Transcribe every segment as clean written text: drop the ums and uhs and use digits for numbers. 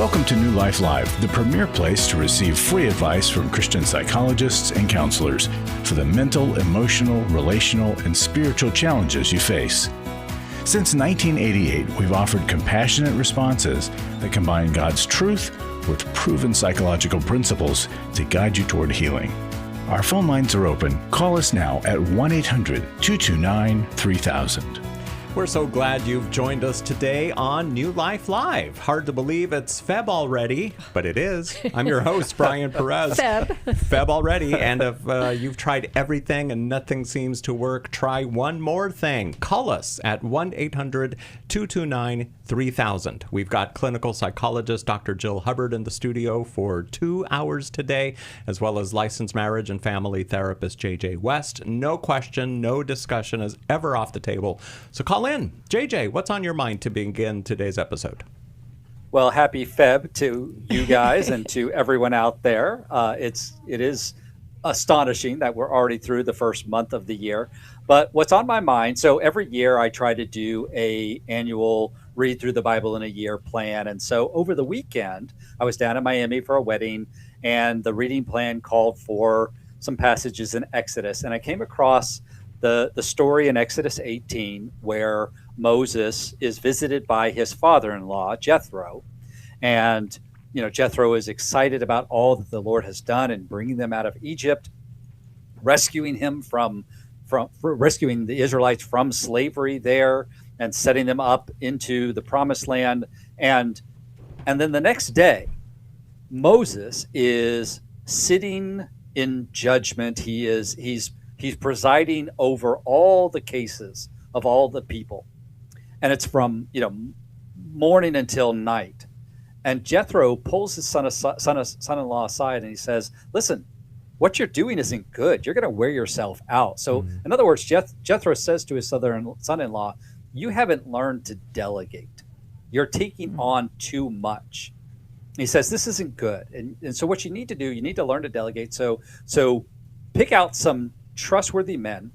Welcome to New Life Live, the premier place to receive free advice from Christian psychologists and counselors for the mental, emotional, relational, and spiritual challenges you face. Since 1988, we've offered compassionate responses that combine God's truth with proven psychological principles to guide you toward healing. Our phone lines are open. Call us now at 1-800-229-3000. We're so glad you've joined us today on New Life Live. Hard to believe it's Feb already, but it is. I'm your host, Brian Perez. Feb already. And if you've tried everything and nothing seems to work, try one more thing. Call us at 1-800-229-3000. We've got clinical psychologist Dr. Jill Hubbard in the studio for 2 hours today, as well as licensed marriage and family therapist JJ West. No question, no discussion is ever off the table. So call in. JJ, what's on your mind to begin today's episode? Well, happy Feb to you guys and to everyone out there. It is astonishing that we're already through the first month of the year. But what's on my mind, so every year I try to do a annual read through the Bible in a year plan. And so over the weekend, I was down in Miami for a wedding, and the reading plan called for some passages in Exodus. And I came across the story in Exodus 18 where Moses is visited by his father-in-law, Jethro. And, Jethro is excited about all that the Lord has done in bringing them out of Egypt, rescuing him from rescuing the Israelites from slavery there and setting them up into the promised land. And then the next day, Moses is sitting in judgment. He's presiding over all the cases of all the people. And it's from, morning until night. And Jethro pulls his son-in-law aside and he says, listen, what you're doing isn't good. You're going to wear yourself out. So in other words, Jethro says to his son-in-law, you haven't learned to delegate. You're taking on too much. He says, this isn't good. And so what you need to do, you need to learn to delegate. So pick out some trustworthy men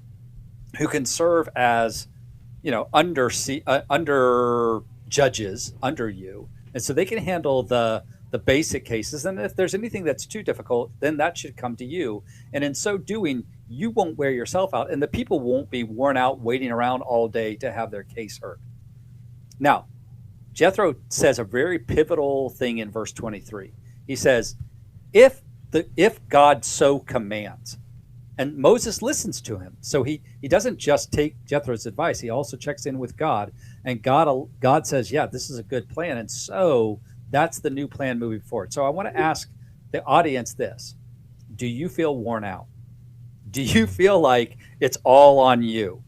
who can serve as, under judges under you, and so they can handle the basic cases. And if there's anything that's too difficult, then that should come to you. And in so doing, you won't wear yourself out, and the people won't be worn out waiting around all day to have their case heard. Now, Jethro says a very pivotal thing in verse 23. He says, if God so commands. And Moses listens to him. So he doesn't just take Jethro's advice. He also checks in with God. And God says, yeah, this is a good plan. And so that's the new plan moving forward. So I want to ask the audience this. Do you feel worn out? Do you feel like it's all on you?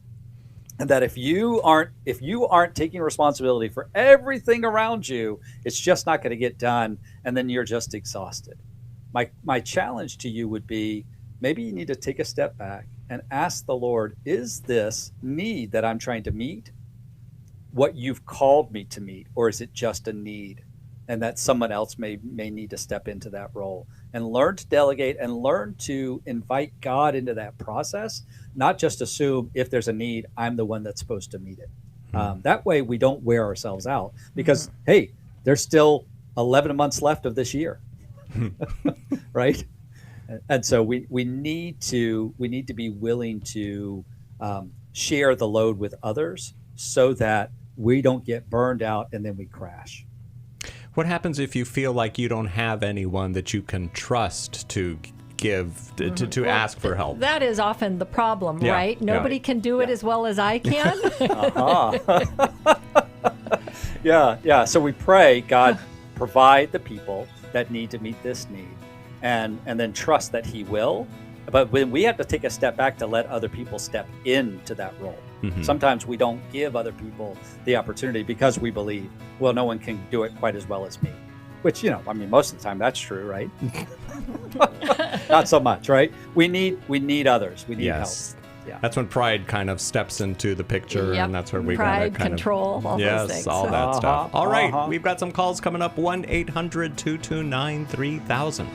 And that if you aren't taking responsibility for everything around you, it's just not going to get done. And then you're just exhausted. My challenge to you would be, maybe you need to take a step back and ask the Lord, is this need that I'm trying to meet what you've called me to meet, or is it just a need? And that someone else may need to step into that role, and learn to delegate and learn to invite God into that process, not just assume if there's a need, I'm the one that's supposed to meet it. That way we don't wear ourselves out because, hey, there's still 11 months left of this year, right? And so we need to be willing to share the load with others so that we don't get burned out and then we crash. What happens if you feel like you don't have anyone that you can trust to give to ask for help? That is often the problem, right? Nobody can do it as well as I can. Yeah. So we pray, God, provide the people that need to meet this need. And then trust that he will. But when we have to take a step back to let other people step into that role. Sometimes we don't give other people the opportunity because we believe, well, no one can do it quite as well as me. Which, most of the time that's true, right? Not so much, right? We need others. We need help. Yeah. That's when pride kind of steps into the picture, and that's where we pride, control, all those things. All that stuff. All right, we've got some calls coming up. 1-800-229-3000.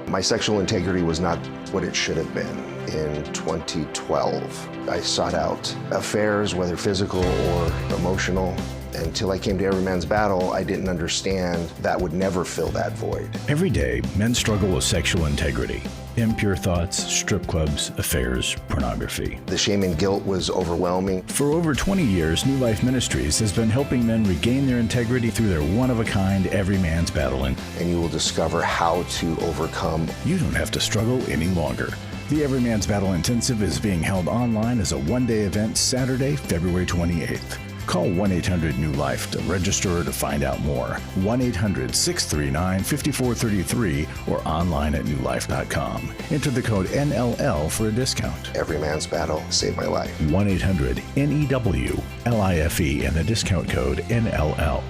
My sexual integrity was not what it should have been. In 2012, I sought out affairs, whether physical or emotional, Until I came to Every Man's Battle, I didn't understand that would never fill that void. Every day, men struggle with sexual integrity. Impure thoughts, strip clubs, affairs, pornography. The shame and guilt was overwhelming. For over 20 years, New Life Ministries has been helping men regain their integrity through their one-of-a-kind Every Man's Battle. And you will discover how to overcome. You don't have to struggle any longer. The Every Man's Battle Intensive is being held online as a one-day event Saturday, February 28th. Call 1-800-NEW-LIFE to register or to find out more. 1-800-639-5433 or online at newlife.com. Enter the code NLL for a discount. Every Man's Battle saved my life. 1-800-NEWLIFE and the discount code NLL.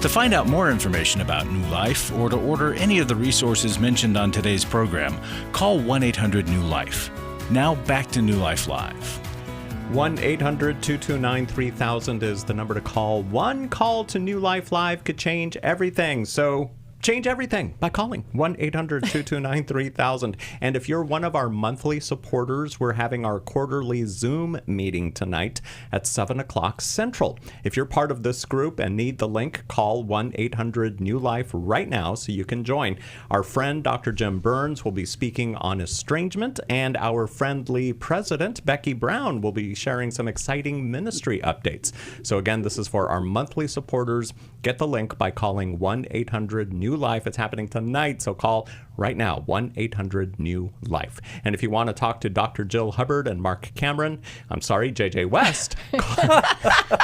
To find out more information about New Life or to order any of the resources mentioned on today's program, call 1-800-NEW-LIFE. Now back to New Life Live. 1-800-229-3000 is the number to call. One call to New Life Live could change everything. So change everything by calling 1-800-229-3000. And if you're one of our monthly supporters, we're having our quarterly Zoom meeting tonight at 7 o'clock Central. If you're part of this group and need the link, call 1-800-NEW-LIFE right now so you can join. Our friend, Dr. Jim Burns, will be speaking on estrangement, and our friendly president, Becky Brown, will be sharing some exciting ministry updates. So again, this is for our monthly supporters. Get the link by calling 1-800-NEW-LIFE. It's happening tonight, so call right now, 1-800-NEW-LIFE. And if you want to talk to Dr. Jill Hubbard and Mark Cameron, I'm sorry, JJ West.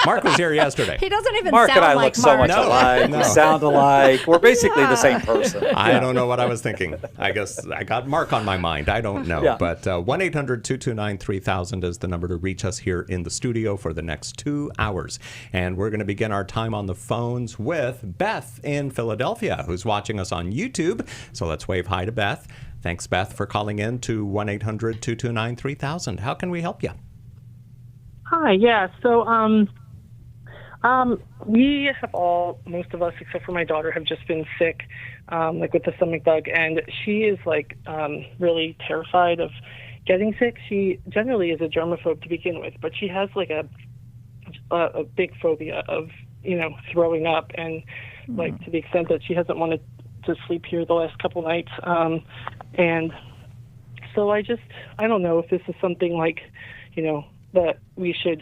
Mark was here yesterday. He doesn't even Mark sound and I like look so Mark. much alike. We sound alike. We're basically the same person. I don't know what I was thinking. I guess I got Mark on my mind. I don't know. Yeah. But 1-800-229-3000 is the number to reach us here in the studio for the next 2 hours. And we're going to begin our time on the phones with Beth in Philadelphia, who's watching us on YouTube. So let's wave hi to Beth. Thanks, Beth, for calling in to 1-800-229-3000. How can we help you? Hi, yeah. So we have most of us, except for my daughter, have just been sick, like with the stomach bug, and she is really terrified of getting sick. She generally is a germaphobe to begin with, but she has like a big phobia of, throwing up, and to the extent that she hasn't wanted to sleep here the last couple nights. And so I don't know if this is something that we should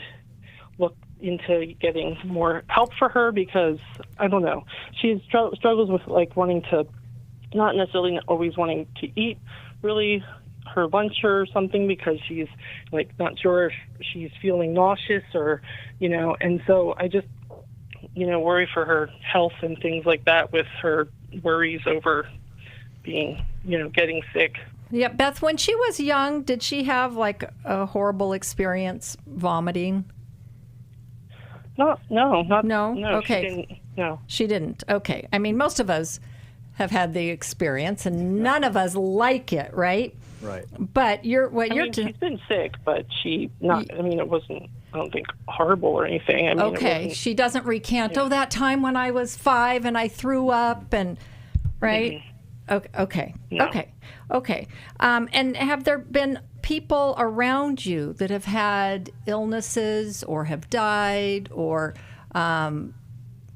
look into getting more help for her, because I don't know. She struggles with wanting to, not necessarily always wanting to eat really her lunch or something, because she's not sure if she's feeling nauseous or, and so I just, worry for her health and things like that with her worries over being, getting sick. Yeah, Beth, when she was young, did she have a horrible experience vomiting? No. Okay. She didn't. Okay. I mean, most of us have had the experience, and none of us like it, right? Right. I But mean, she's been sick, but it wasn't, I don't think, horrible or anything. I mean, okay. She doesn't recant, that time when I was 5 and I threw up, and right? Mm-hmm. Okay. No. Okay. And have there been people around you that have had illnesses or have died or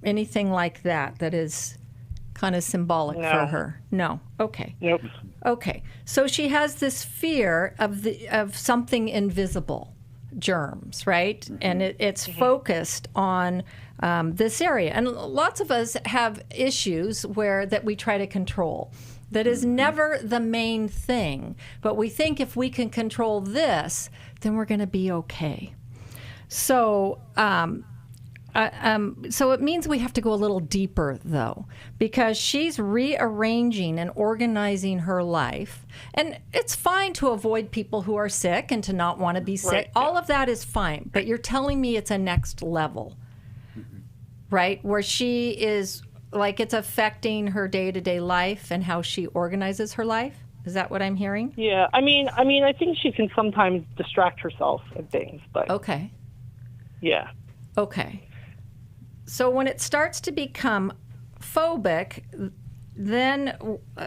anything like that is kind of symbolic for her? No. Okay. Nope. Okay. So she has this fear of something invisible, germs, right? Mm-hmm. And it's focused on this area. And lots of us have issues that we try to control. That is never the main thing. But we think if we can control this, then we're going to be okay. So so it means we have to go a little deeper, though, because she's rearranging and organizing her life. And it's fine to avoid people who are sick and to not want to be sick. Right. All of that is fine. But you're telling me it's a next level, right? Where she is, it's affecting her day-to-day life and how she organizes her life? Is that what I'm hearing? Yeah. I mean, I think she can sometimes distract herself and things, but... Okay. Yeah. Okay. So when it starts to become phobic, then,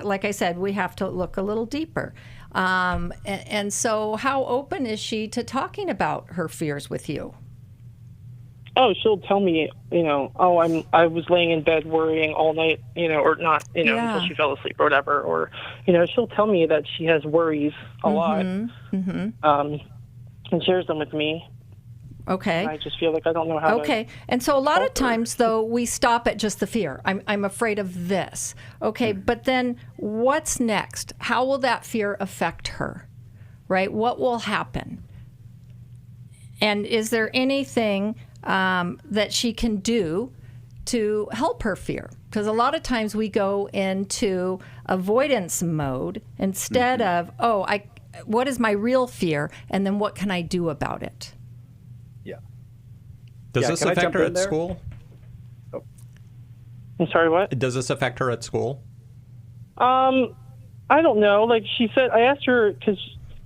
like I said, we have to look a little deeper. And so how open is she to talking about her fears with you? Oh, she'll tell me, I was laying in bed worrying all night, or not, until she fell asleep or whatever. Or, she'll tell me that she has worries a lot, and shares them with me. Okay. And I just feel like I don't know how to. Okay. And so a lot of times, though, we stop at just the fear. I'm afraid of this. Okay. But then what's next? How will that fear affect her? Right? What will happen? And is there anything that she can do to help her fear? Because a lot of times we go into avoidance mode instead of, what is my real fear? And then what can I do about it? Does this affect her at school? Oh. I'm sorry, what? Does this affect her at school? I don't know. Like she said, I asked her because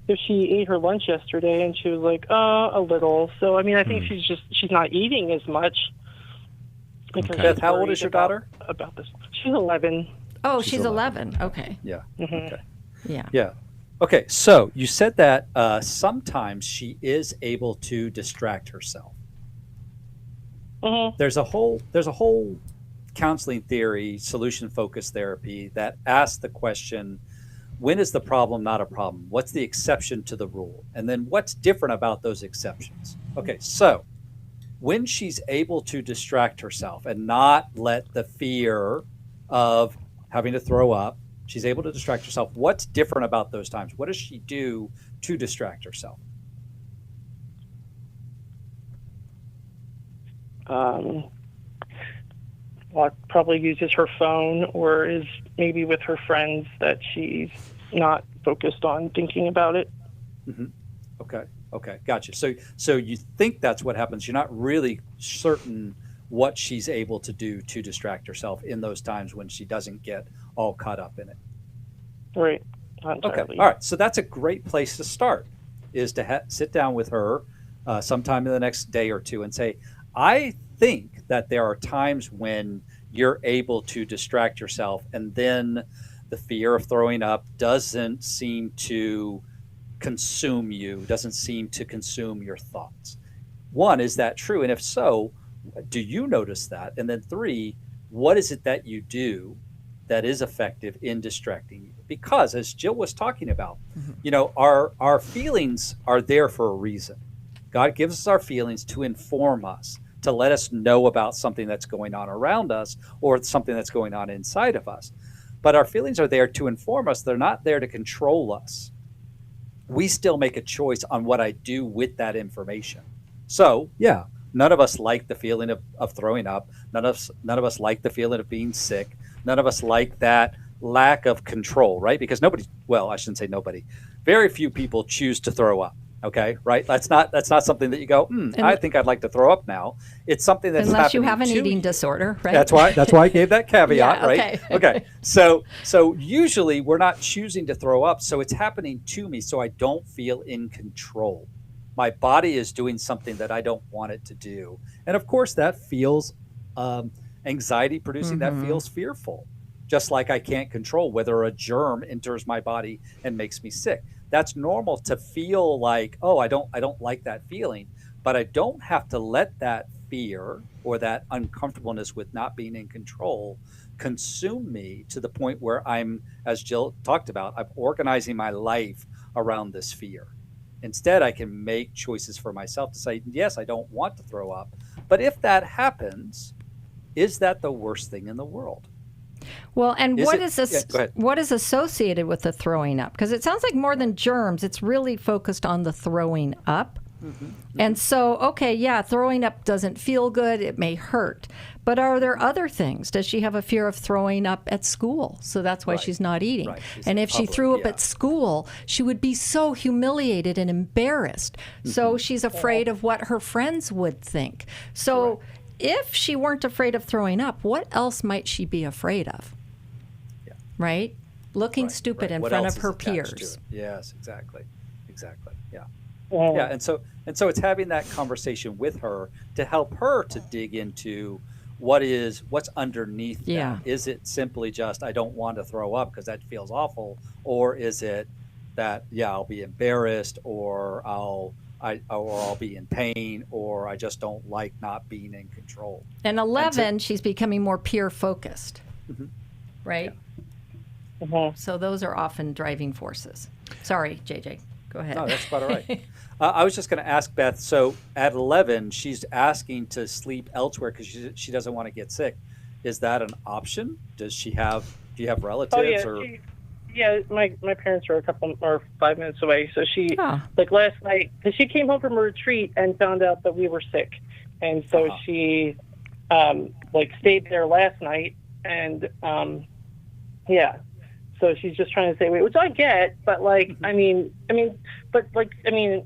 if she ate her lunch yesterday, and she was like, a little. So, I mean, I think she's not eating as much. Beth, how old is your daughter? About this. She's 11. Oh, she's 11. Okay. Yeah. Mm-hmm. Okay. Yeah. Yeah. Okay. So you said that sometimes she is able to distract herself. Mm-hmm. There's a whole counseling theory, solution-focused therapy that asks the question, when is the problem not a problem? What's the exception to the rule? And then what's different about those exceptions? Okay, so when she's able to distract herself and not let the fear of having to throw up, she's able to distract herself. What's different about those times? What does she do to distract herself? Probably uses her phone or is maybe with her friends that she's not focused on thinking about it. Mm-hmm. Okay, gotcha. So you think that's what happens. You're not really certain what she's able to do to distract herself in those times when she doesn't get all caught up in it. Right. Okay. All right. So that's a great place to start, is to sit down with her sometime in the next day or two and say, I think that there are times when you're able to distract yourself, and then the fear of throwing up doesn't seem to consume you, doesn't seem to consume your thoughts. One, is that true? And if so, do you notice that? And then three, what is it that you do that is effective in distracting you? Because as Jill was talking about, our feelings are there for a reason. God gives us our feelings to inform us, to let us know about something that's going on around us or something that's going on inside of us. But our feelings are there to inform us. They're not there to control us. We still make a choice on what I do with that information. So, yeah, none of us like the feeling of throwing up. None of us like the feeling of being sick. None of us like that lack of control, right? Because I shouldn't say nobody. Very few people choose to throw up. Okay, right? That's not something that you go, I think I'd like to throw up now. It's something that's unless you happening have an eating disorder, right? That's why I gave that caveat, Yeah, okay. right? Okay. So usually we're not choosing to throw up, so it's happening to me, so I don't feel in control. My body is doing something that I don't want it to do. And of course that feels anxiety producing, that feels fearful. Just like I can't control whether a germ enters my body and makes me sick. That's normal to feel like, I don't like that feeling, but I don't have to let that fear or that uncomfortableness with not being in control consume me to the point where I'm, as Jill talked about, I'm organizing my life around this fear. Instead, I can make choices for myself to say, yes, I don't want to throw up. But if that happens, is that the worst thing in the world? Well, and Go what ahead. is associated with the throwing up? Because it sounds like more than germs, it's really focused on the throwing up. And so, throwing up doesn't feel good. It may hurt. But are there other things? Does she have a fear of throwing up at school? So that's why she's not eating. Right. And if she threw up at school, she would be so humiliated and embarrassed. So she's afraid of what her friends would think. So if she weren't afraid of throwing up, what else might she be afraid of? Yeah. Right? Looking stupid in front of her peers. Yes, exactly. Yeah. Yeah, and so it's having that conversation with her to help her to dig into what's underneath Yeah. that? Is it simply just, I don't want to throw up because that feels awful? Or is it that, I'll be embarrassed, or I'll be in pain, or I just don't like not being in control? And 11, she's becoming more peer focused, right? So those are often driving forces. Sorry, JJ, go ahead. No, that's about all right. I was just going to ask Beth, so at 11, she's asking to sleep elsewhere because she doesn't want to get sick. Is that an option? Do you have relatives? My parents are 5 minutes away. So she, Oh. like last night, because she came home from a retreat and found out that we were sick. And so she, stayed there last night. And, so she's just trying to say, which I get, but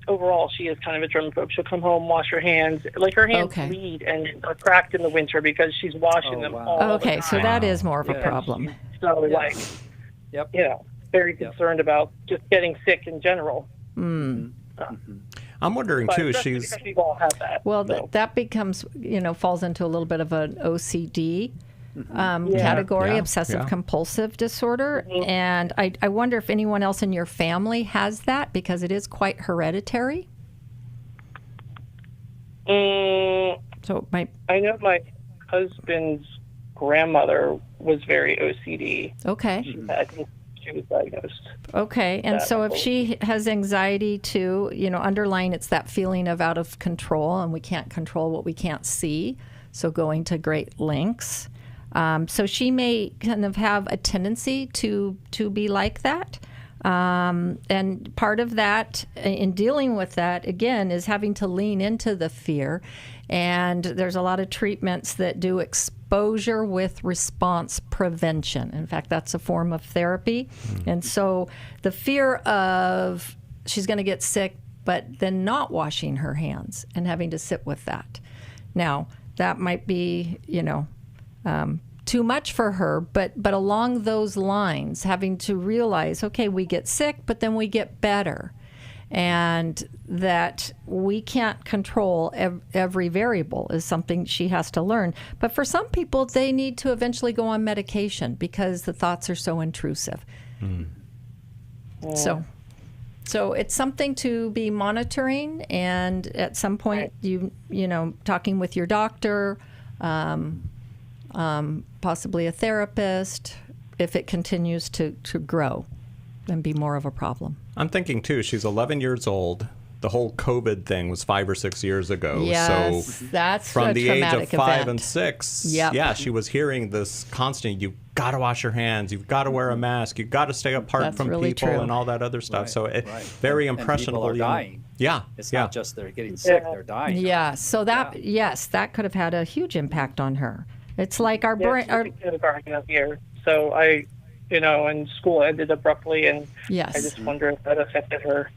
overall, she is kind of a germaphobe. She'll come home, wash her hands. Like, her hands bleed and are cracked in the winter because she's washing them all the time. So that is more of a problem. So, very concerned about just getting sick in general. I'm wondering, too, because we've all had that. Well, that becomes, falls into a little bit of an OCD category, obsessive compulsive disorder. And I wonder if anyone else in your family has that, because it is quite hereditary. So I know my husband's grandmother was very OCD. Okay. I think she was diagnosed. Okay. And so if she has anxiety too, underlying, it's that feeling of out of control, and we can't control what we can't see. So going to great lengths. So she may kind of have a tendency to be like that. And part of that, in dealing with that, again, is having to lean into the fear. And there's a lot of treatments that do exposure with response prevention. In fact, that's a form of therapy. And so the fear of she's going to get sick, but then not washing her hands and having to sit with that. Now, that might be, too much for her, but along those lines, having to realize, okay, we get sick, but then we get better, and that we can't control every variable is something she has to learn. But for some people, they need to eventually go on medication because the thoughts are so intrusive. So it's something to be monitoring, and at some point, talking with your doctor, possibly a therapist, if it continues to grow and be more of a problem. I'm thinking, too, she's 11 years old. The whole COVID thing was 5 or 6 years ago. Yes, so that's from a the age of traumatic 5 event. and 6, Yep. she was hearing this constant, you've got to wash your hands, you've got to wear a mask, you've got to stay apart That's from really people true. and all that other stuff. Right, So very and impressionable. people are dying. Yeah. It's not just they're getting sick, they're dying. Yeah, so that could have had a huge impact on her. It's like our brain. She's in kindergarten here, so and school ended abruptly, and I just wonder if that affected her.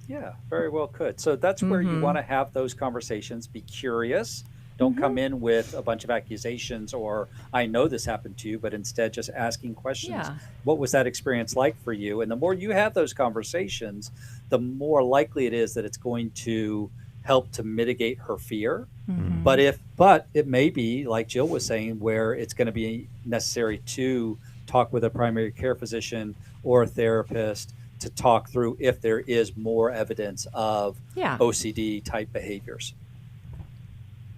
Yeah, very well could. So that's where you want to have those conversations. Be curious. Don't come in with a bunch of accusations or, I know this happened to you, but instead just asking questions. Yeah. What was that experience like for you? And the more you have those conversations, the more likely it is that it's going to help to mitigate her fear. But it may be, like Jill was saying, where it's going to be necessary to talk with a primary care physician or a therapist to talk through if there is more evidence of OCD type behaviors.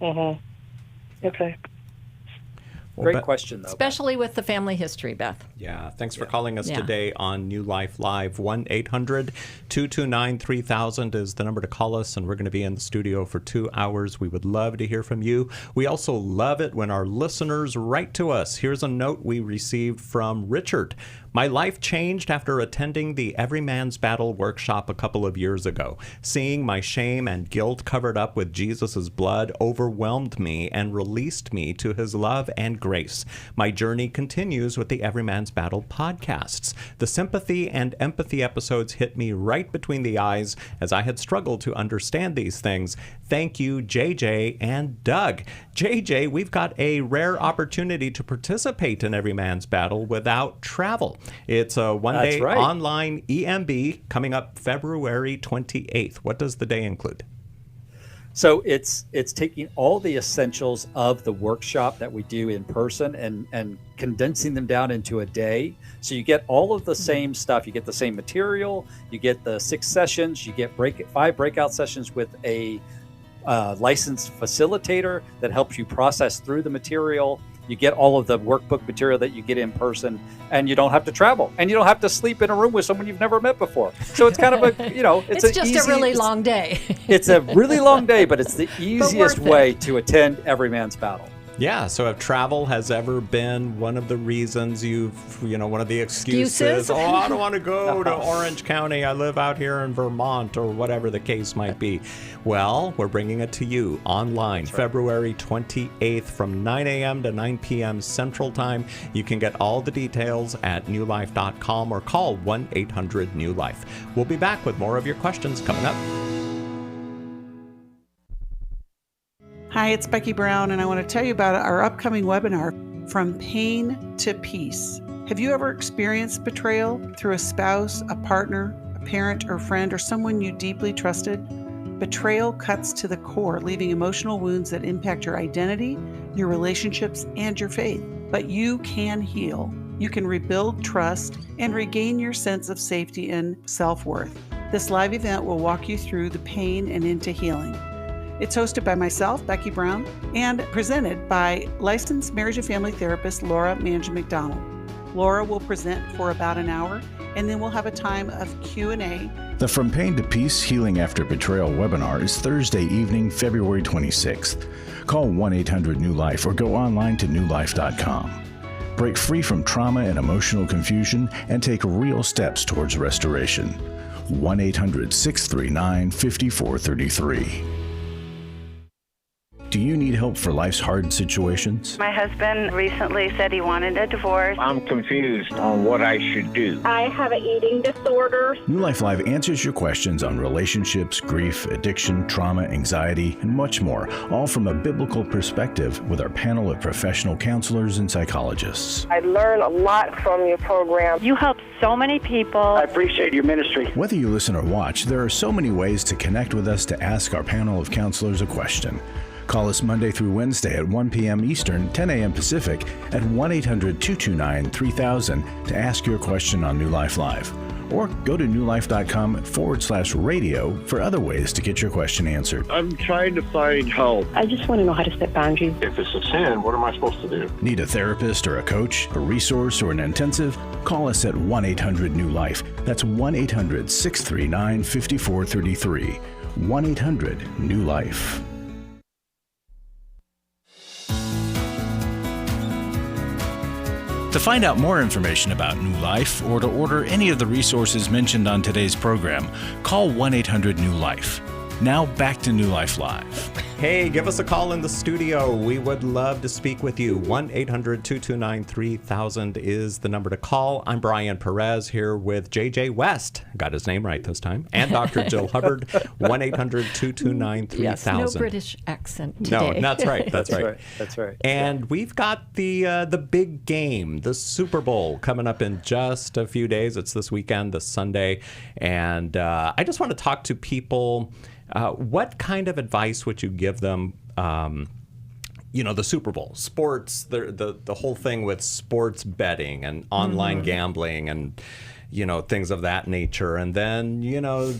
Okay. Great question, though. Especially with the family history, Beth. Yeah, thanks for calling us today on New Life Live. 1-800-229-3000 is the number to call us, and we're going to be in the studio for 2 hours. We would love to hear from you. We also love it when our listeners write to us. Here's a note we received from Richard. My life changed after attending the Every Man's Battle workshop a couple of years ago. Seeing my shame and guilt covered up with Jesus' blood overwhelmed me and released me to his love and grace. My journey continues with the Every Man's Battle podcasts. The sympathy and empathy episodes hit me right between the eyes as I had struggled to understand these things. Thank you, JJ and Doug. JJ, we've got a rare opportunity to participate in Every Man's Battle without travel. It's a one-day online EMB coming up February 28th. What does the day include? So it's taking all the essentials of the workshop that we do in person and condensing them down into a day. So you get all of the same stuff. You get the same material. You get the 6 sessions. You get 5 breakout sessions with a licensed facilitator that helps you process through the material. You get all of the workbook material that you get in person, and you don't have to travel, and you don't have to sleep in a room with someone you've never met before. So it's kind of it's just a really long day. It's a really long day, but it's the easiest way to attend Every Man's Battle. Yeah, so if travel has ever been one of the reasons one of the excuses, I don't want to go to Orange County, I live out here in Vermont, or whatever the case might be. Well, we're bringing it to you online, February 28th from 9 a.m. to 9 p.m. Central Time. You can get all the details at newlife.com or call 1-800-NEW-LIFE. We'll be back with more of your questions coming up. Hi, it's Becky Brown, and I want to tell you about our upcoming webinar, From Pain to Peace. Have you ever experienced betrayal through a spouse, a partner, a parent or friend, or someone you deeply trusted? Betrayal cuts to the core, leaving emotional wounds that impact your identity, your relationships, and your faith. But you can heal. You can rebuild trust and regain your sense of safety and self-worth. This live event will walk you through the pain and into healing. It's hosted by myself, Becky Brown, and presented by licensed marriage and family therapist Laura Mangin-McDonald. Laura will present for about an hour, and then we'll have a time of Q&A. The From Pain to Peace Healing After Betrayal webinar is Thursday evening, February 26th. Call 1-800-NEW-LIFE or go online to newlife.com. Break free from trauma and emotional confusion and take real steps towards restoration. 1-800-639-5433. Do you need help for life's hard situations? My husband recently said he wanted a divorce. I'm confused on what I should do. I have an eating disorder. New Life Live answers your questions on relationships, grief, addiction, trauma, anxiety, and much more, all from a biblical perspective with our panel of professional counselors and psychologists. I learn a lot from your program. You help so many people. I appreciate your ministry. Whether you listen or watch, there are so many ways to connect with us to ask our panel of counselors a question. Call us Monday through Wednesday at 1 p.m. Eastern, 10 a.m. Pacific at 1-800-229-3000 to ask your question on New Life Live. Or go to newlife.com/radio for other ways to get your question answered. I'm trying to find help. I just want to know how to set boundaries. If it's a sin, what am I supposed to do? Need a therapist or a coach, a resource, or an intensive? Call us at 1-800-NEW-LIFE. That's 1-800-639-5433. 1-800-NEW-LIFE. To find out more information about New Life or to order any of the resources mentioned on today's program, call 1-800-NEW-LIFE. Now back to New Life Live. Hey, give us a call in the studio. We would love to speak with you. 1-800-229-3000 is the number to call. I'm Brian Perez here with J.J. West. Got his name right this time. And Dr. Jill Hubbard. 1-800-229-3000. Yes, no British accent today. No, that's right. That's right. That's right. And we've got the big game, the Super Bowl, coming up in just a few days. It's this weekend, this Sunday. And I just want to talk to people. What kind of advice would you give them? The Super Bowl, sports, the whole thing with sports betting and online gambling and things of that nature. And then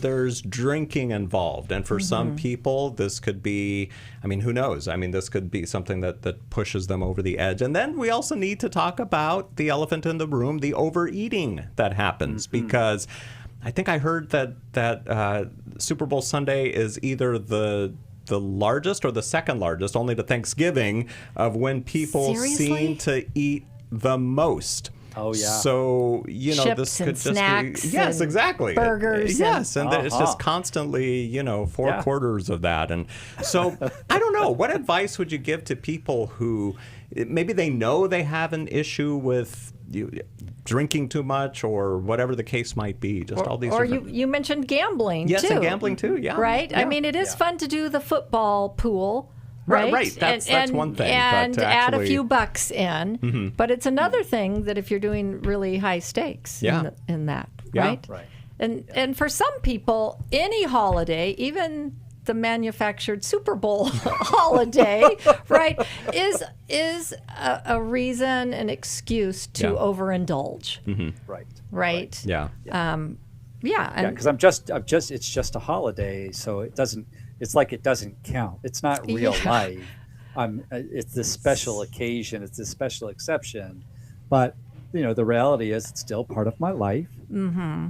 there's drinking involved. And for some people, this could be, who knows? This could be something that pushes them over the edge. And then we also need to talk about the elephant in the room, the overeating that happens, because I think I heard that Super Bowl Sunday is either the largest or the second largest, only to Thanksgiving, of when people seem to eat the most. Oh, yeah. So, Chips this and could just snacks be... Yes, exactly. Burgers. Yes, and it's just constantly, four quarters of that. And so, I don't know. What advice would you give to people who maybe they know they have an issue with drinking too much or whatever the case might be? Just all these. Or you mentioned gambling too. Yes, and gambling too. Yeah. Right. Yeah. It is fun to do the football pool. Right. That's one thing. And but add a few bucks in. But it's another thing that if you're doing really high stakes in that. Yeah. Right. And for some people, any holiday, even the manufactured Superbowl holiday, right, is a reason, an excuse to overindulge. Right. Yeah. Yeah, because it's just a holiday, so it's like it doesn't count. It's not real life. It's this special occasion. It's this special exception, but the reality is it's still part of my life.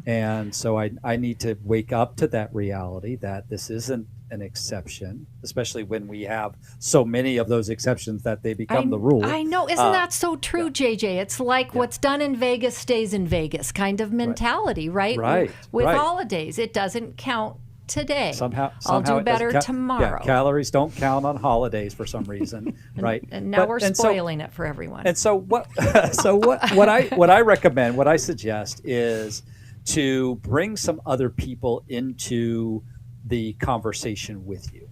And so I need to wake up to that reality that this isn't an exception, especially when we have so many of those exceptions that they become the rule. I know. Isn't that so true, JJ? It's like what's done in Vegas stays in Vegas kind of mentality, right? With holidays, it doesn't count today. Somehow I'll do better tomorrow. Yeah, calories don't count on holidays for some reason, right? And now we're spoiling it for everyone. And so what I recommend, what I suggest is to bring some other people into the conversation with you.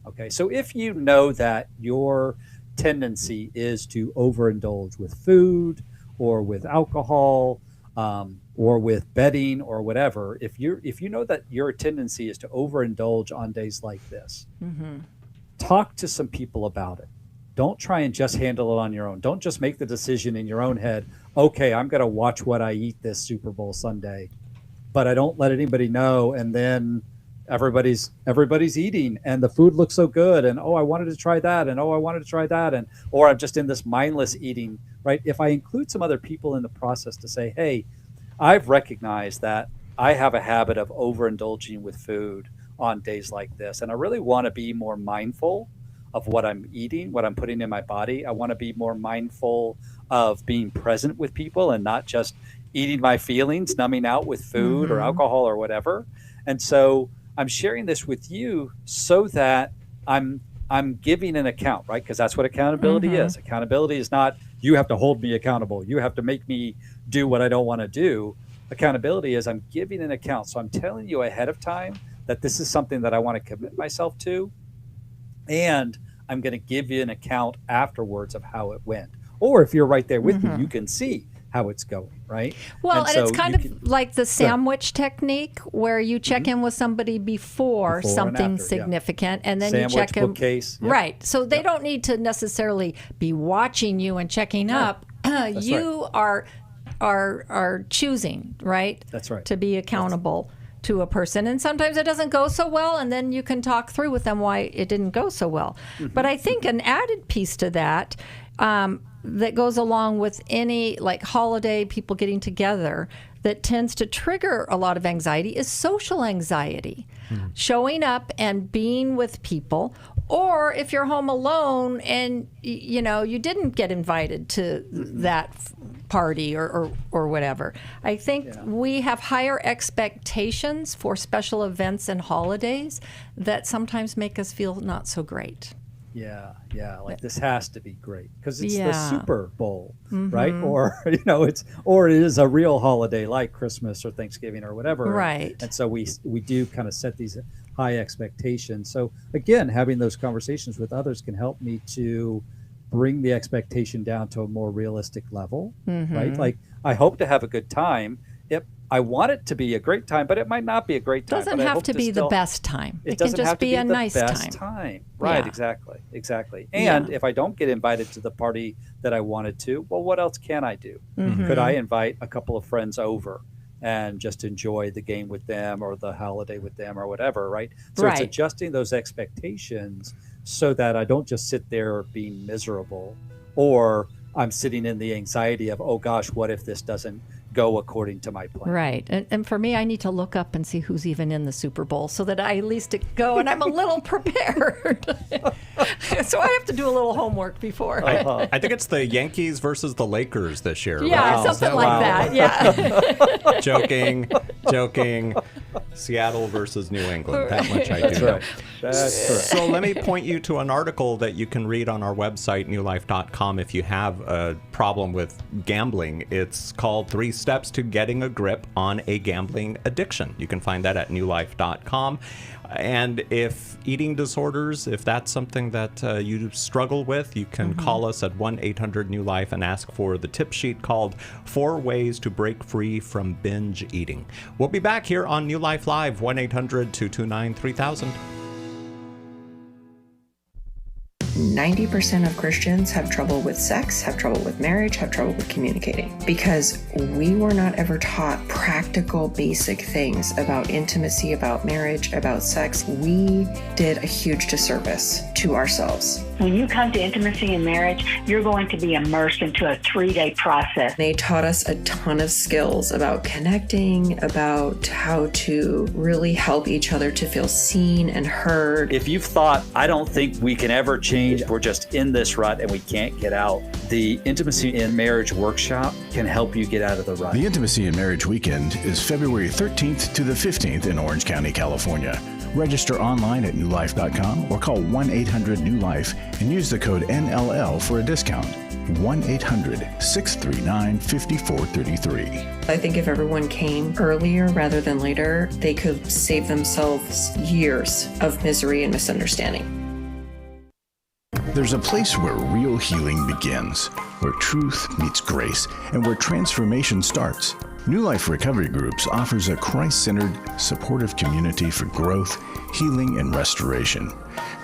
Okay, so if you know that your tendency is to overindulge with food or with alcohol, or with betting or whatever, if you know that your tendency is to overindulge on days like this, talk to some people about it. Don't try and just handle it on your own. Don't just make the decision in your own head, okay, I'm going to watch what I eat this Super Bowl Sunday, but I don't let anybody know, and then everybody's eating and the food looks so good, and I wanted to try that, and I wanted to try that, and or I'm just in this mindless eating, right? If I include some other people in the process to say, hey, I've recognized that I have a habit of overindulging with food on days like this, and I really want to be more mindful of what I'm eating, what I'm putting in my body. I want to be more mindful of being present with people and not just eating my feelings, numbing out with food or alcohol or whatever. And so I'm sharing this with you so that I'm giving an account, right? Because that's what accountability is. Accountability is not, you have to hold me accountable. You have to make me do what I don't want to do. Accountability is I'm giving an account. So I'm telling you ahead of time that this is something that I want to commit myself to. And I'm going to give you an account afterwards of how it went. Or if you're right there with me, you can see how it's going, right? Well, and so it's kind of like the sandwich technique where you check in with somebody before something significant, and then sandwich, you check in. Bookcase, right. So they don't need to necessarily be watching you and checking up. You are choosing, right? That's right. To be accountable to a person. And sometimes it doesn't go so well, and then you can talk through with them why it didn't go so well. But I think an added piece to that that goes along with any like holiday, people getting together, that tends to trigger a lot of anxiety is social anxiety. Showing up and being with people, or if you're home alone and you didn't get invited to that party or whatever. I think we have higher expectations for special events and holidays that sometimes make us feel not so great. Yeah. Like this has to be great because it's the Super Bowl, right? Or it is a real holiday like Christmas or Thanksgiving or whatever, right? And so we do kind of set these high expectations. So again, having those conversations with others can help me to bring the expectation down to a more realistic level, right? Like I hope to have a good time. I want it to be a great time, but it might not be a great time. Doesn't have to be the best time. It can just be a nice time. Right, exactly. And if I don't get invited to the party that I wanted to, well, what else can I do? Could I invite a couple of friends over and just enjoy the game with them or the holiday with them or whatever, right? So it's adjusting those expectations so that I don't just sit there being miserable, or I'm sitting in the anxiety of, oh gosh, what if this doesn't go according to my plan? Right. And for me, I need to look up and see who's even in the Super Bowl so that I at least go and I'm a little prepared. So I have to do a little homework before. I think it's the Yankees versus the Lakers this year. Yeah, right? something like that. Yeah. Joking. Seattle versus New England. That much I do. Right. That's correct. So let me point you to an article that you can read on our website, newlife.com, if you have a problem with gambling. It's called 3 Steps to Getting a Grip on a Gambling Addiction. You can find that at newlife.com. And if eating disorders, if that's something that you struggle with, you can call us at 1-800-NEW-LIFE and ask for the tip sheet called 4 Ways to Break Free from Binge Eating. We'll be back here on New Life Live, 1-800-229-3000. 90% of Christians have trouble with sex, have trouble with marriage, have trouble with communicating, because we were not ever taught practical, basic things about intimacy, about marriage, about sex. We did a huge disservice to ourselves. When you come to intimacy and marriage, you're going to be immersed into a 3-day process. They taught us a ton of skills about connecting, about how to really help each other to feel seen and heard. If you've thought, I don't think we can ever change, we're just in this rut and we can't get out, the Intimacy in Marriage Workshop can help you get out of the rut. The Intimacy in Marriage Weekend is February 13th to the 15th in Orange County, California. Register online at newlife.com or call 1-800-NEW-LIFE and use the code NLL for a discount. 1-800-639-5433. I think if everyone came earlier rather than later, they could save themselves years of misery and misunderstanding. There's a place where real healing begins, where truth meets grace, and where transformation starts. New Life Recovery Groups offers a Christ-centered, supportive community for growth, healing, and restoration.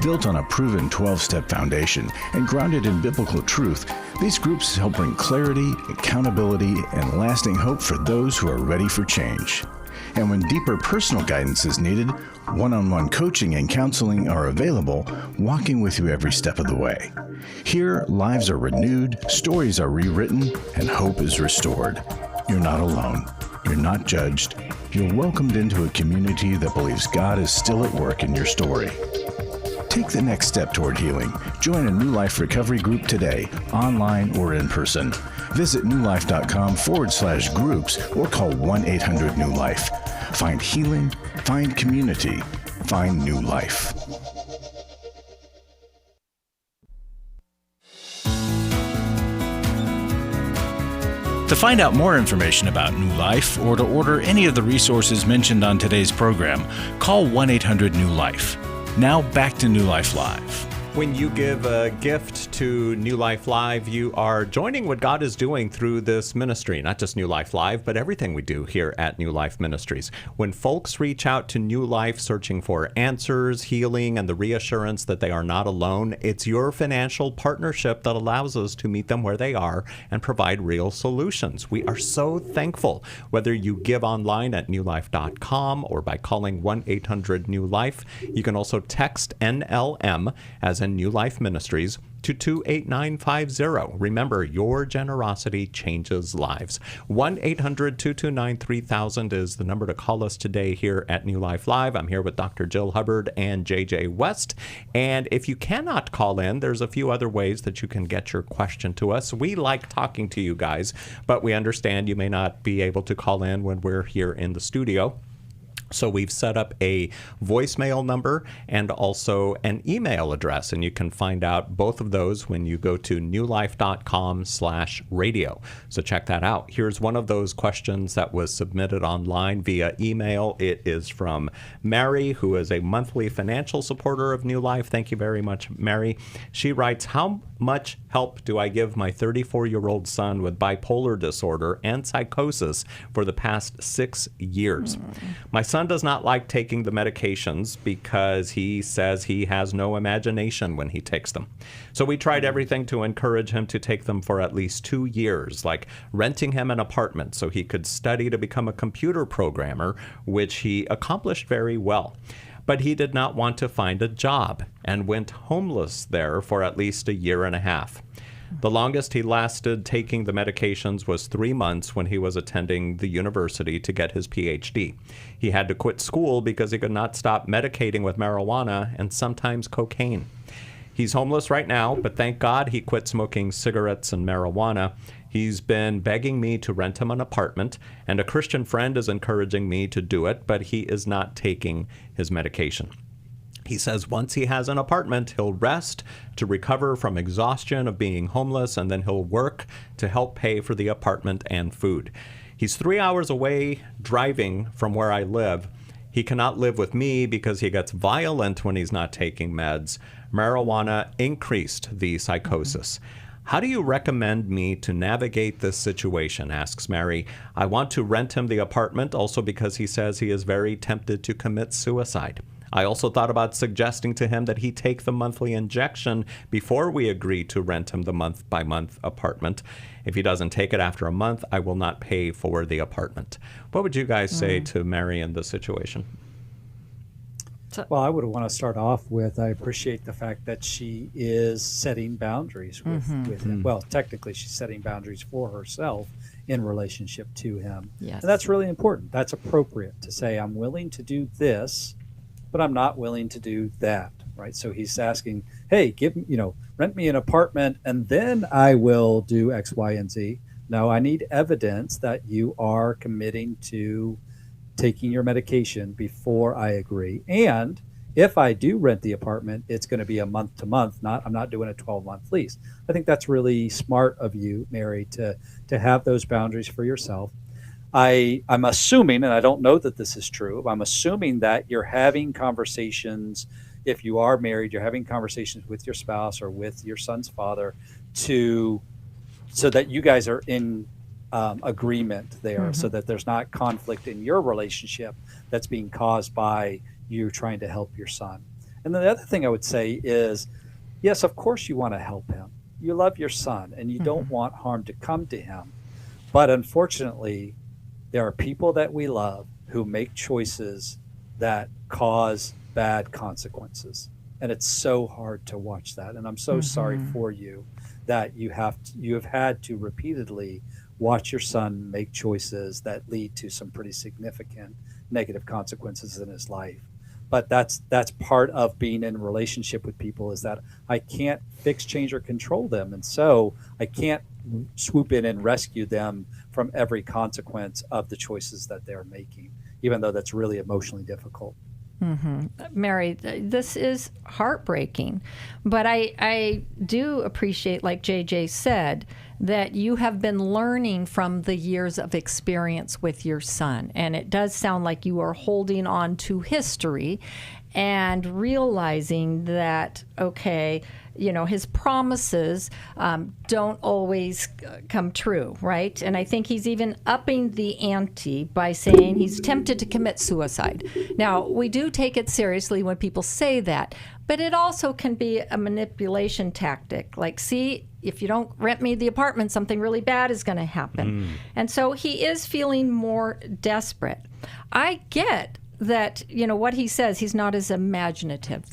Built on a proven 12-step foundation and grounded in biblical truth, these groups help bring clarity, accountability, and lasting hope for those who are ready for change. And when deeper personal guidance is needed, one-on-one coaching and counseling are available, walking with you every step of the way. Here, lives are renewed, stories are rewritten, and hope is restored. You're not alone. You're not judged. You're welcomed into a community that believes God is still at work in your story. Take the next step toward healing. Join a New Life Recovery Group today, online or in person. Visit newlife.com/groups or call 1-800-NEW-LIFE. Find healing, find community, find new life. To find out more information about New Life or to order any of the resources mentioned on today's program, call 1-800-NEW-LIFE. Now back to New Life Live. When you give a gift to New Life Live, you are joining what God is doing through this ministry. Not just New Life Live, but everything we do here at New Life Ministries. When folks reach out to New Life searching for answers, healing, and the reassurance that they are not alone, it's your financial partnership that allows us to meet them where they are and provide real solutions. We are so thankful. Whether you give online at newlife.com or by calling 1-800-NEW-LIFE, you can also text NLM, as in New Life Ministries, to 28950. Remember, your generosity changes lives. 1-800-229-3000 is the number to call us today here at New Life Live. I'm here with Dr. Jill Hubbard and JJ West. And if you cannot call in, there's a few other ways that you can get your question to us. We like talking to you guys, but we understand you may not be able to call in when we're here in the studio. So we've set up a voicemail number and also an email address, and you can find out both of those when you go to newlife.com/radio. So check that out. Here's one of those questions that was submitted online via email. It is from Mary, who is a monthly financial supporter of New Life. Thank you very much, Mary. She writes, how much help do I give my 34-year-old son with bipolar disorder and psychosis for the past 6 years? My son does not like taking the medications because he says he has no imagination when he takes them. So we tried everything to encourage him to take them for at least 2 years, like renting him an apartment so he could study to become a computer programmer, which he accomplished very well. But he did not want to find a job and went homeless there for at least 1.5 years. The longest he lasted taking the medications was 3 months when he was attending the university to get his PhD. He had to quit school because he could not stop medicating with marijuana and sometimes cocaine. He's homeless right now, but thank God he quit smoking cigarettes and marijuana. He's been begging me to rent him an apartment, and a Christian friend is encouraging me to do it, but he is not taking his medication. He says once he has an apartment, he'll rest to recover from exhaustion of being homeless, and then he'll work to help pay for the apartment and food. He's 3 hours away driving from where I live. He cannot live with me because he gets violent when he's not taking meds. Marijuana increased the psychosis. How do you recommend me to navigate this situation, asks Mary. I want to rent him the apartment also because he says he is very tempted to commit suicide. I also thought about suggesting to him that he take the monthly injection before we agree to rent him the month-by-month apartment. If he doesn't take it after a month, I will not pay for the apartment. What would you guys say to Mary in this situation? Well, I would want to start off with, I appreciate the fact that she is setting boundaries with him. Well, technically, she's setting boundaries for herself in relationship to him. Yes. And that's really important. That's appropriate to say, I'm willing to do this, but I'm not willing to do that, right? So he's asking, hey, rent me an apartment and then I will do X, Y, and Z. No, I need evidence that you are committing to taking your medication before I agree. And if I do rent the apartment, it's going to be a month to month, I'm not doing a 12-month lease. I think that's really smart of you, Mary, to have those boundaries for yourself. I'm assuming, and I don't know that this is true, but I'm assuming that you're having conversations, if you are married, you're having conversations with your spouse or with your son's father so that you guys are in agreement there, so that there's not conflict in your relationship that's being caused by you trying to help your son. And then the other thing I would say is, yes, of course you want to help him. You love your son and you don't want harm to come to him. But unfortunately, there are people that we love who make choices that cause bad consequences. And it's so hard to watch that. And I'm so sorry for you that you have had to repeatedly watch your son make choices that lead to some pretty significant negative consequences in his life. But that's part of being in a relationship with people, is that I can't fix, change, or control them. And so I can't swoop in and rescue them from every consequence of the choices that they're making, even though that's really emotionally difficult. Mary, this is heartbreaking, but I do appreciate, like JJ said, that you have been learning from the years of experience with your son. And it does sound like you are holding on to history and realizing that, okay, his promises don't always come true, right? And I think he's even upping the ante by saying he's tempted to commit suicide. Now, we do take it seriously when people say that, but it also can be a manipulation tactic. Like, see, if you don't rent me the apartment, something really bad is going to happen. And so he is feeling more desperate. I get that, what he says, he's not as imaginative.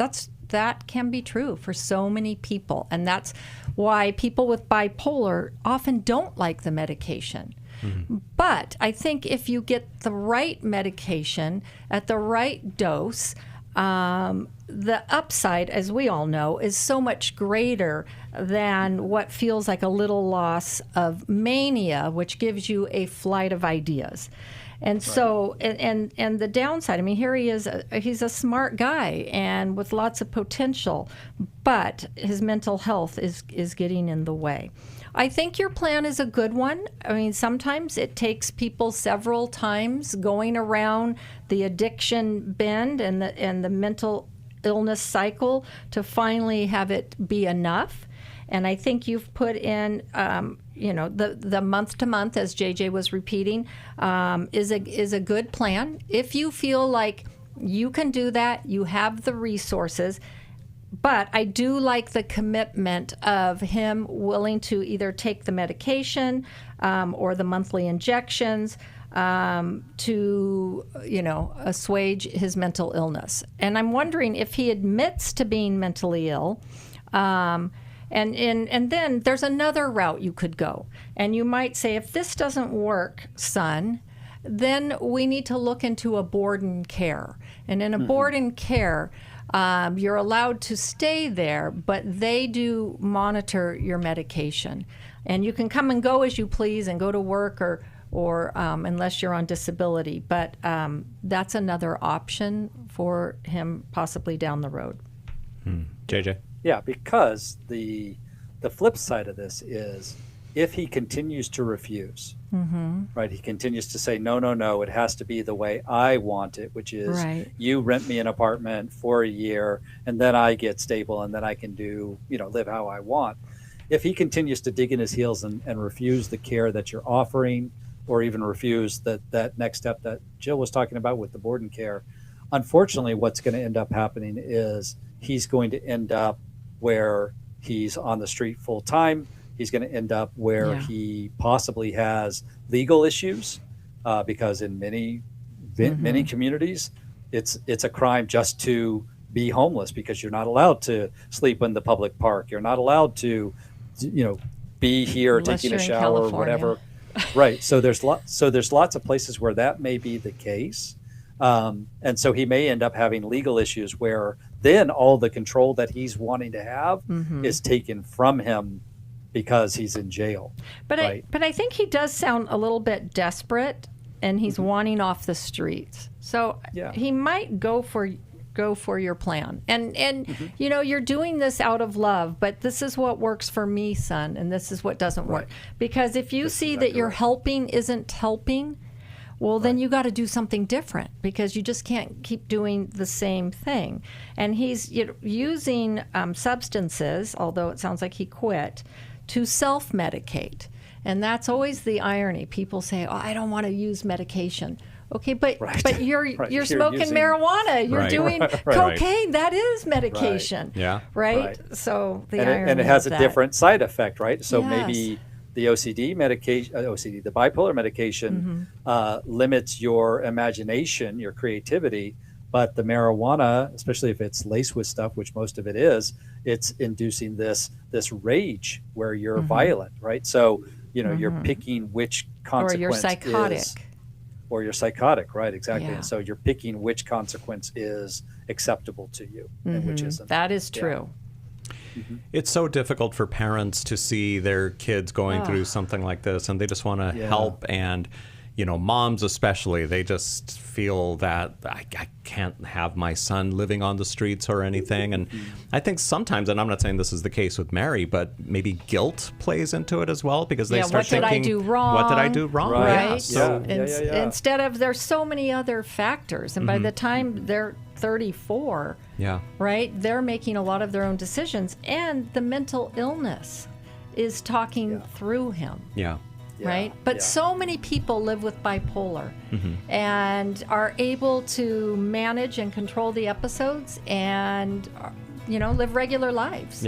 That can be true for so many people. And that's why people with bipolar often don't like the medication. But I think if you get the right medication at the right dose, the upside, as we all know, is so much greater than what feels like a little loss of mania, which gives you a flight of ideas. And so, and the downside, I mean, here he is, he's a smart guy and with lots of potential, but his mental health is getting in the way. I think your plan is a good one. I mean, sometimes it takes people several times going around the addiction bend and the mental illness cycle to finally have it be enough. And I think you've put in, the month to month, as JJ was repeating, is a good plan. If you feel like you can do that, you have the resources. But I do like the commitment of him willing to either take the medication or the monthly injections to, assuage his mental illness. And I'm wondering if he admits to being mentally ill. And then there's another route you could go. And you might say, if this doesn't work, son, then we need to look into a board and care. And in a board and care, you're allowed to stay there, but they do monitor your medication. And you can come and go as you please and go to work or unless you're on disability. But that's another option for him possibly down the road. JJ? Yeah, because the flip side of this is if he continues to refuse, right? He continues to say, no, it has to be the way I want it, which is you rent me an apartment for a year and then I get stable and then I can do, live how I want. If he continues to dig in his heels and refuse the care that you're offering, or even refuse that next step that Jill was talking about with the board and care, unfortunately, what's going to end up happening is he's going to end up where he's on the street full time. He's going to end up where he possibly has legal issues, because in many communities, it's a crime just to be homeless, because you're not allowed to sleep in the public park. You're not allowed to, be here Unless taking a you're in shower or California. whatever. Right. So there's lots of places where that may be the case. And so he may end up having legal issues where then all the control that he's wanting to have is taken from him because he's in jail. But right? I think he does sound a little bit desperate, and he's wanting off the streets. So he might go for your plan. And you're doing this out of love, but this is what works for me, son, and this is what doesn't work. Because if you see that your helping isn't helping, well, then you got to do something different, because you just can't keep doing the same thing. And he's using substances, although it sounds like he quit, to self-medicate. And that's always the irony. People say, I don't want to use medication. Okay, but you're smoking marijuana. You're doing cocaine. That is medication. Right? So the irony and it has of a that. different side effect, right? So maybe the OCD medication, the bipolar medication limits your imagination, your creativity, but the marijuana, especially if it's laced with stuff, which most of it is, it's inducing this rage where you're violent, right? So, you're picking which consequence or you're psychotic. Or you're psychotic, right? Exactly. Yeah. And so you're picking which consequence is acceptable to you and which isn't. That is true. It's so difficult for parents to see their kids going through something like this, and they just want to help. And, moms especially, they just feel that I can't have my son living on the streets or anything. And I think sometimes, and I'm not saying this is the case with Mary, but maybe guilt plays into it as well, because they start thinking, what did I do wrong? What did I do wrong? Right. So instead of, there's so many other factors. And by the time they're 34, right, they're making a lot of their own decisions. And the mental illness is talking through him. Right? But so many people live with bipolar and are able to manage and control the episodes and, live regular lives.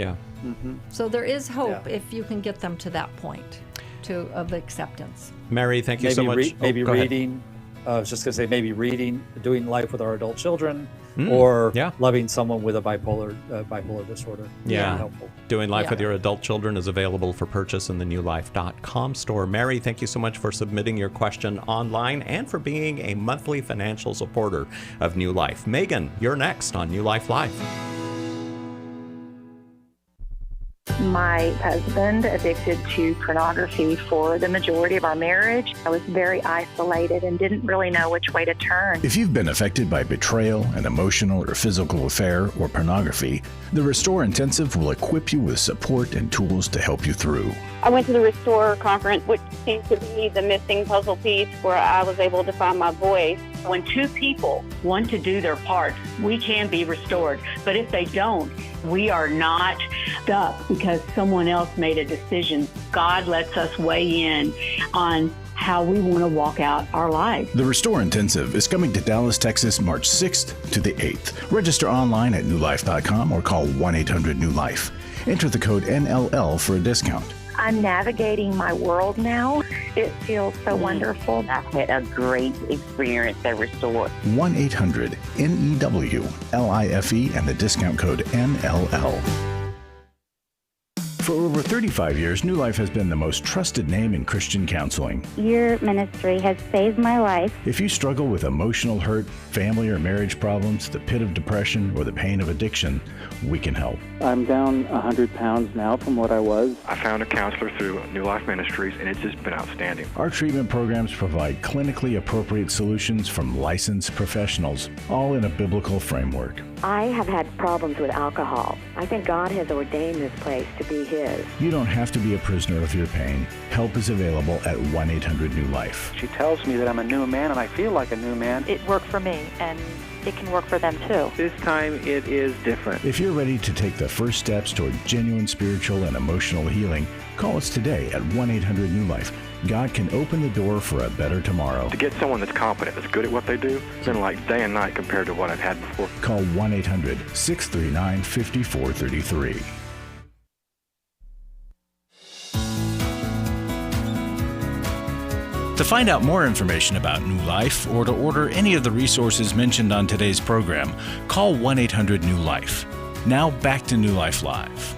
So there is hope if you can get them to that point of acceptance. Mary, thank you so much. Maybe reading. I was just going to say maybe reading, doing life with our adult children, or loving someone with a bipolar disorder. Helpful. Doing Life with Your Adult Children is available for purchase in the newlife.com store. Mary, thank you so much for submitting your question online and for being a monthly financial supporter of New Life. Megan, you're next on New Life Live. My husband addicted to pornography for the majority of our marriage. I was very isolated and didn't really know which way to turn. If you've been affected by betrayal, an emotional or physical affair, or pornography, the Restore Intensive will equip you with support and tools to help you through. I went to the Restore conference, which seems to be the missing puzzle piece where I was able to find my voice. When two people want to do their part, we can be restored. But if they don't, we are not stuck because someone else made a decision. God lets us weigh in on how we want to walk out our life. The Restore Intensive is coming to Dallas, Texas, March 6th to the 8th. Register online at newlife.com or call 1-800-NEW-LIFE. Enter the code NLL for a discount. I'm navigating my world now. It feels so wonderful. I've had a great experience at Restore. 1-800-NEW-LIFE and the discount code NLL. For over 35 years, New Life has been the most trusted name in Christian counseling. Your ministry has saved my life. If you struggle with emotional hurt, family or marriage problems, the pit of depression, or the pain of addiction, we can help. I'm down 100 pounds now from what I was. I found a counselor through New Life Ministries, and it's just been outstanding. Our treatment programs provide clinically appropriate solutions from licensed professionals, all in a biblical framework. I have had problems with alcohol. I think God has ordained this place to be His is. You don't have to be a prisoner of your pain. Help is available at 1-800-NEW-LIFE. She tells me that I'm a new man, and I feel like a new man. It worked for me, and it can work for them too. This time it is different. If you're ready to take the first steps toward genuine spiritual and emotional healing, call us today at 1-800-NEW-LIFE. God can open the door for a better tomorrow. To get someone that's competent, that's good at what they do, it's been like day and night compared to what I've had before. Call 1-800-639-5433. To find out more information about New Life or to order any of the resources mentioned on today's program, call 1-800-NEW-LIFE. Now back to New Life Live.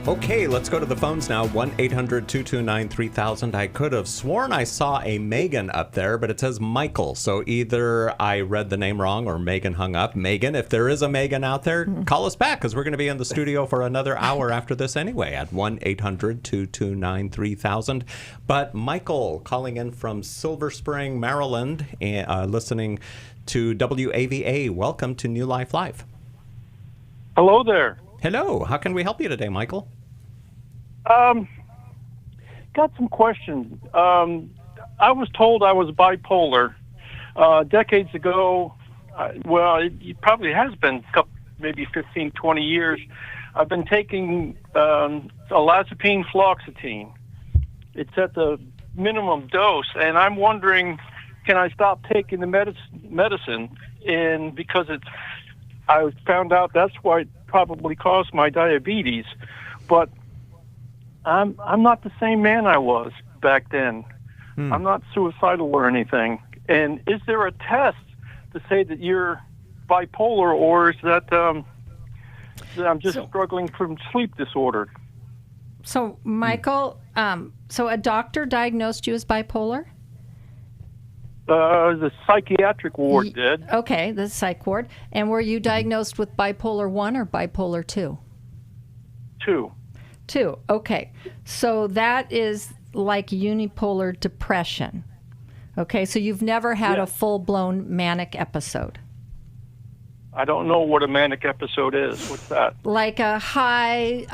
Okay, let's go to the phones now. 1-800-229-3000. I could have sworn I saw a Megan up there, but it says Michael. So either I read the name wrong or Megan hung up. Megan, if there is a Megan out there, call us back because we're going to be in the studio for another hour after this anyway at 1-800-229-3000. But Michael calling in from Silver Spring, Maryland, listening to WAVA. Welcome to New Life Live. Hello there. Hello. How can we help you today, Michael? Got some questions. I was told I was bipolar decades ago. It probably has been maybe 15, 20 years. I've been taking olazapine fluoxetine. It's at the minimum dose, and I'm wondering, can I stop taking the medicine? And because I found out that's why it probably caused my diabetes, but I'm not the same man I was back then. I'm not suicidal or anything. And is there a test to say that you're bipolar, or is that I'm just struggling from sleep disorder? So, Michael, so a doctor diagnosed you as bipolar? The psychiatric ward did. Okay, the psych ward. And were you diagnosed with bipolar 1 or bipolar 2? 2. 2, okay. So that is like unipolar depression. Okay, so you've never had a full-blown manic episode. I don't know what a manic episode is. What's that? Like a high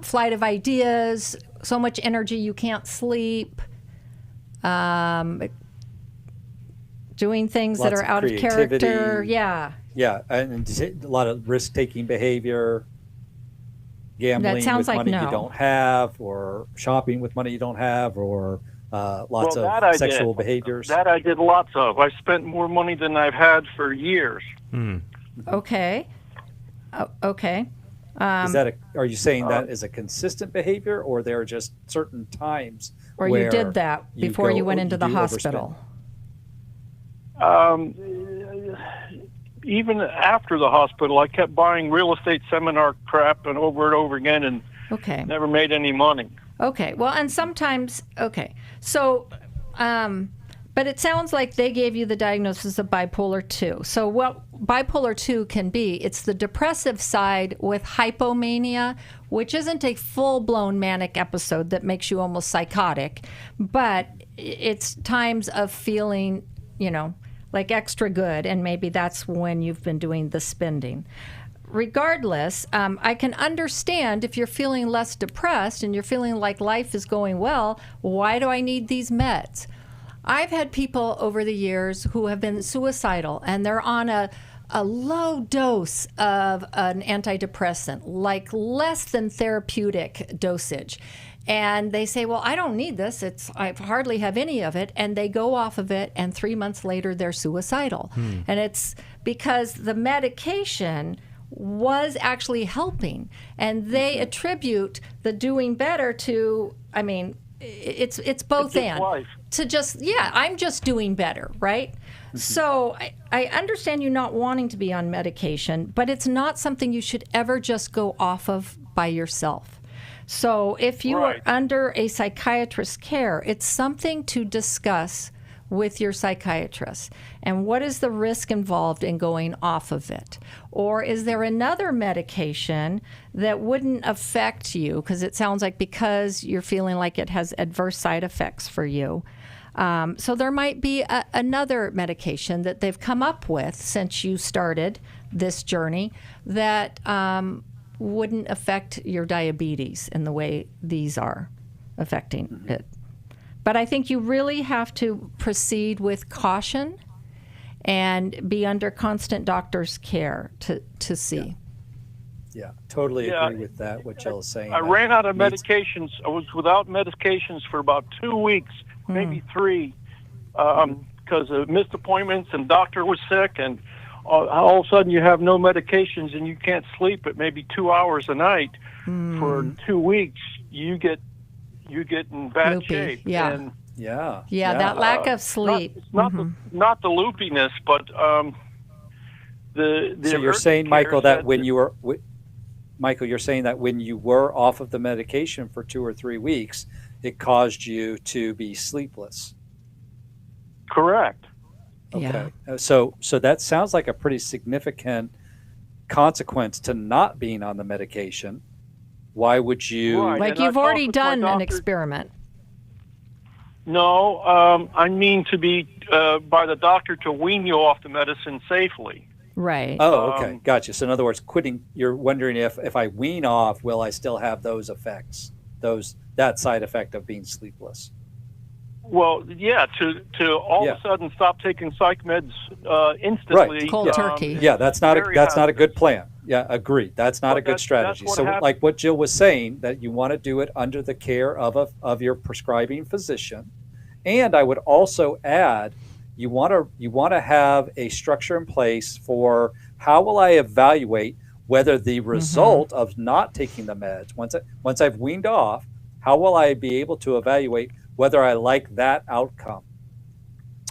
flight of ideas, so much energy you can't sleep, doing things Lots that are out of creativity. character. Yeah, and a lot of risk-taking behavior, gambling with money you don't have, or shopping with money you don't have, or lots of sexual behaviors. That I did lots of. I spent more money than I've had for years. Okay. Okay. Is that are you saying that is a consistent behavior, or there are just certain times or where you did that before you went into the hospital? Even after the hospital, I kept buying real estate seminar crap and over again, and never made any money. Okay. Well, and sometimes, so, but it sounds like they gave you the diagnosis of bipolar 2. So what bipolar 2 can be, it's the depressive side with hypomania, which isn't a full-blown manic episode that makes you almost psychotic, but it's times of feeling, like extra good, and maybe that's when you've been doing the spending. Regardless, I can understand if you're feeling less depressed and you're feeling like life is going well, why do I need these meds? I've had people over the years who have been suicidal, and they're on a low dose of an antidepressant, like less than therapeutic dosage. And they say, well, I don't need this. I hardly have any of it. And they go off of it, and 3 months later, they're suicidal. And it's because the medication was actually helping. And they attribute the doing better to, it's both and. Life. To just, I'm just doing better, right? So I understand you not wanting to be on medication, but it's not something you should ever just go off of by yourself. So if you are under a psychiatrist's care, it's something to discuss with your psychiatrist. And what is the risk involved in going off of it? Or is there another medication that wouldn't affect you? Because it sounds like because you're feeling like it has adverse side effects for you. So there might be another medication that they've come up with since you started this journey that wouldn't affect your diabetes in the way these are affecting it. But I think you really have to proceed with caution and be under constant doctor's care to see. Yeah, totally agree with that, what Jill is saying. I ran out of medications. I was without medications for about 2 weeks, maybe 3, because of missed appointments and doctor was sick, and all of a sudden you have no medications and you can't sleep at maybe 2 hours a night for 2 weeks. You get in bad Loopy. shape. Yeah. And Yeah, that lack of sleep. Not the loopiness, but the So you're saying, Michael, that when you were Michael, you're saying that when you were off of the medication for 2 or 3 weeks, it caused you to be sleepless. Correct. Okay. So that sounds like a pretty significant consequence to not being on the medication. Why would you? Right. Like, And you've I already talked with my done an doctor. experiment. No, I mean to be by the doctor to wean you off the medicine safely. Right. Oh, okay. Gotcha. So in other words, quitting, you're wondering if I wean off, will I still have those effects, that side effect of being sleepless? Well, yeah, to all of a sudden stop taking psych meds instantly. Right. Cold turkey. Yeah, that's not a good plan. Yeah, agreed. That's not a good strategy. So like what Jill was saying, that you want to do it under the care of your prescribing physician. And I would also add, you want to have a structure in place for how will I evaluate whether the result of not taking the meds, once I've weaned off, how will I be able to evaluate whether I like that outcome,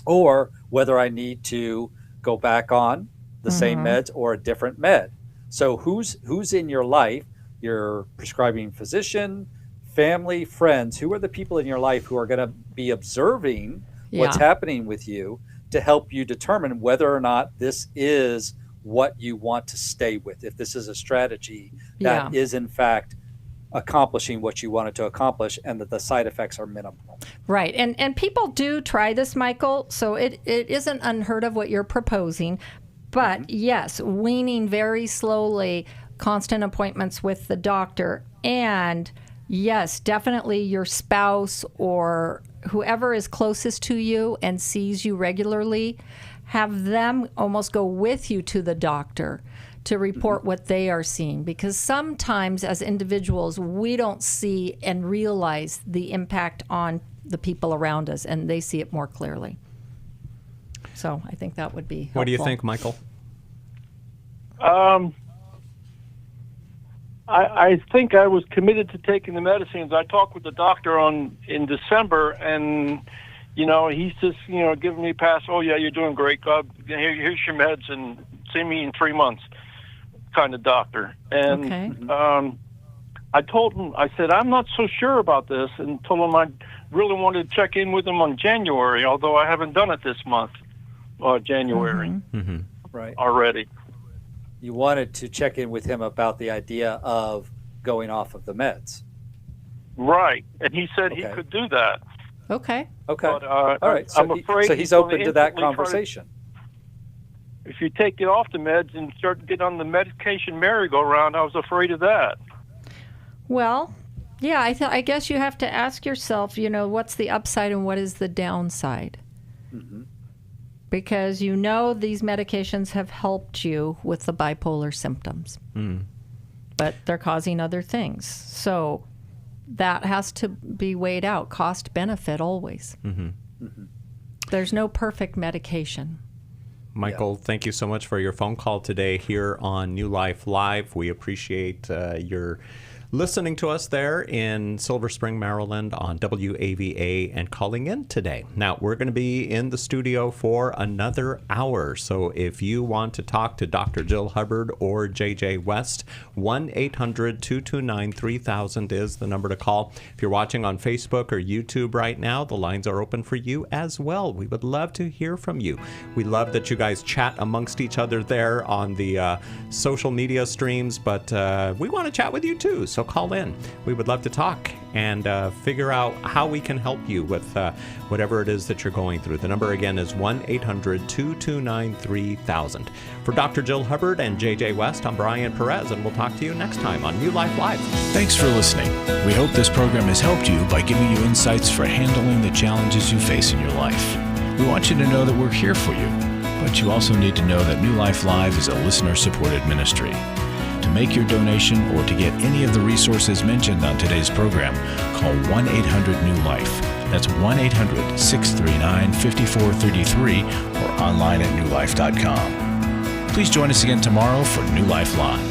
or whether I need to go back on the same meds or a different med. So who's in your life, your prescribing physician, family, friends, who are the people in your life who are going to be observing what's happening with you to help you determine whether or not this is what you want to stay with, if this is a strategy that is in fact accomplishing what you wanted to accomplish and that the side effects are minimal. Right. And people do try this, Michael, so it isn't unheard of what you're proposing. But yes, weaning very slowly, constant appointments with the doctor, and yes, definitely your spouse or whoever is closest to you and sees you regularly, have them almost go with you to the doctor to report what they are seeing. Because sometimes as individuals, we don't see and realize the impact on the people around us, and they see it more clearly. So I think that would be helpful. What do you think, Michael? I think I was committed to taking the medicines. I talked with the doctor in December, and he's just giving me a pass. Oh yeah, you're doing great. Here's your meds, and see me in 3 months, kind of doctor. And I told him, I said, I'm not so sure about this, and told him I really wanted to check in with him on January, although I haven't done it this month, January, right already. You wanted to check in with him about the idea of going off of the meds. Right. And he said he could do that. Okay. But, all right. So, I'm afraid so he's open to that conversation. If you take it off the meds and start to get on the medication merry-go-round, I was afraid of that. Well, yeah, I guess you have to ask yourself, what's the upside and what is the downside? Because these medications have helped you with the bipolar symptoms, but they're causing other things. So that has to be weighed out, cost benefit always. There's no perfect medication. Michael, thank you so much for your phone call today here on New Life Live. We appreciate your listening to us there in Silver Spring, Maryland on WAVA and calling in today. Now, we're going to be in the studio for another hour. So if you want to talk to Dr. Jill Hubbard or JJ West, 1-800-229-3000 is the number to call. If you're watching on Facebook or YouTube right now, the lines are open for you as well. We would love to hear from you. We love that you guys chat amongst each other there on the social media streams, but we want to chat with you too. So So call in. We would love to talk and figure out how we can help you with whatever it is that you're going through. The number again is 1-800-229-3000. For Dr. Jill Hubbard and JJ West, I'm Brian Perez, and we'll talk to you next time on New Life Live. Thanks for listening. We hope this program has helped you by giving you insights for handling the challenges you face in your life. We want you to know that we're here for you, but you also need to know that New Life Live is a listener-supported ministry. To make your donation or to get any of the resources mentioned on today's program, call 1-800-NEW-LIFE. That's 1-800-639-5433 or online at newlife.com. Please join us again tomorrow for New Life Live.